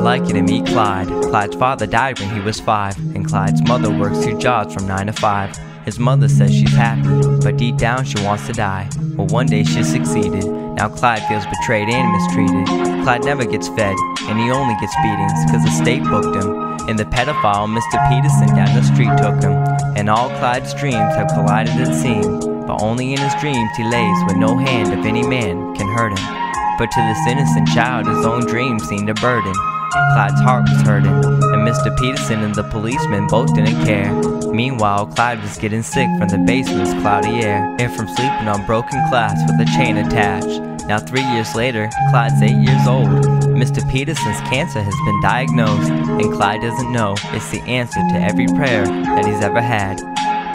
I'd like you to meet Clyde. Clyde's father died when he was 5, and Clyde's mother works 2 jobs from 9 to 5. His mother says she's happy, but deep down she wants to die. Well, one day she succeeded. Now Clyde feels betrayed and mistreated. Clyde never gets fed, and he only gets beatings, cause the state booked him. And the pedophile Mr. Peterson down the street took him. And all Clyde's dreams have collided it seems, but only in his dreams he lays with no hand of any man can hurt him. But to this innocent child his own dreams seemed a burden. Clyde's heart was hurting, and Mr. Peterson and the policeman both didn't care. Meanwhile, Clyde was getting sick from the basement's cloudy air, and from sleeping on broken glass with a chain attached. Now 3 years later, Clyde's 8 years old. Mr. Peterson's cancer has been diagnosed, and Clyde doesn't know it's the answer to every prayer that he's ever had.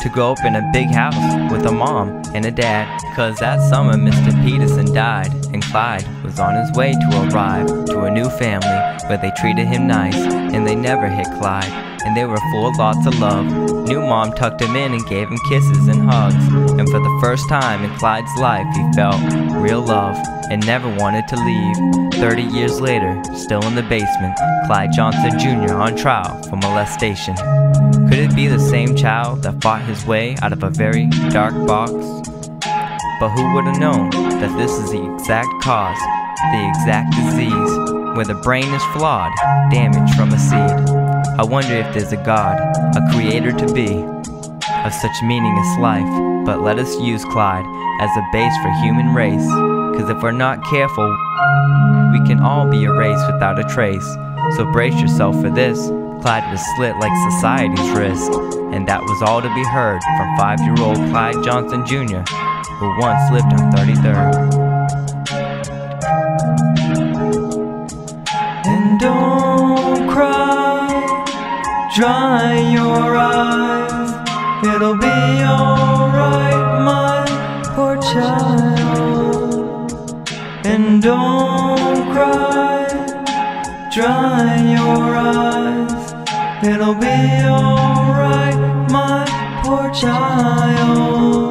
To grow up in a big house with a mom and a dad, cause that summer Mr. Peterson died, and Clyde was on his way to arrive to a new family where they treated him nice, and they never hit Clyde, and they were full of lots of love. New mom tucked him in and gave him kisses and hugs, and for the first time in Clyde's life he felt real love and never wanted to leave. 30 years later, still in the basement, Clyde Johnson Jr. on trial for molestation. Could it be the same child that fought his way out of a very dark box? But who would have known that this is the exact cause, the exact disease, where the brain is flawed, damaged from a seed? I wonder if there's a God, a creator to be, of such meaningless life. But let us use Clyde as a base for human race, cause if we're not careful, we can all be erased without a trace. So brace yourself for this. Clyde was slit like society's wrist, and that was all to be heard from 5-year-old Clyde Johnson Jr., who once lived on 33rd. And don't cry, dry your eyes, it'll be alright, my poor child. And don't cry, dry your eyes, it'll be alright, my poor child.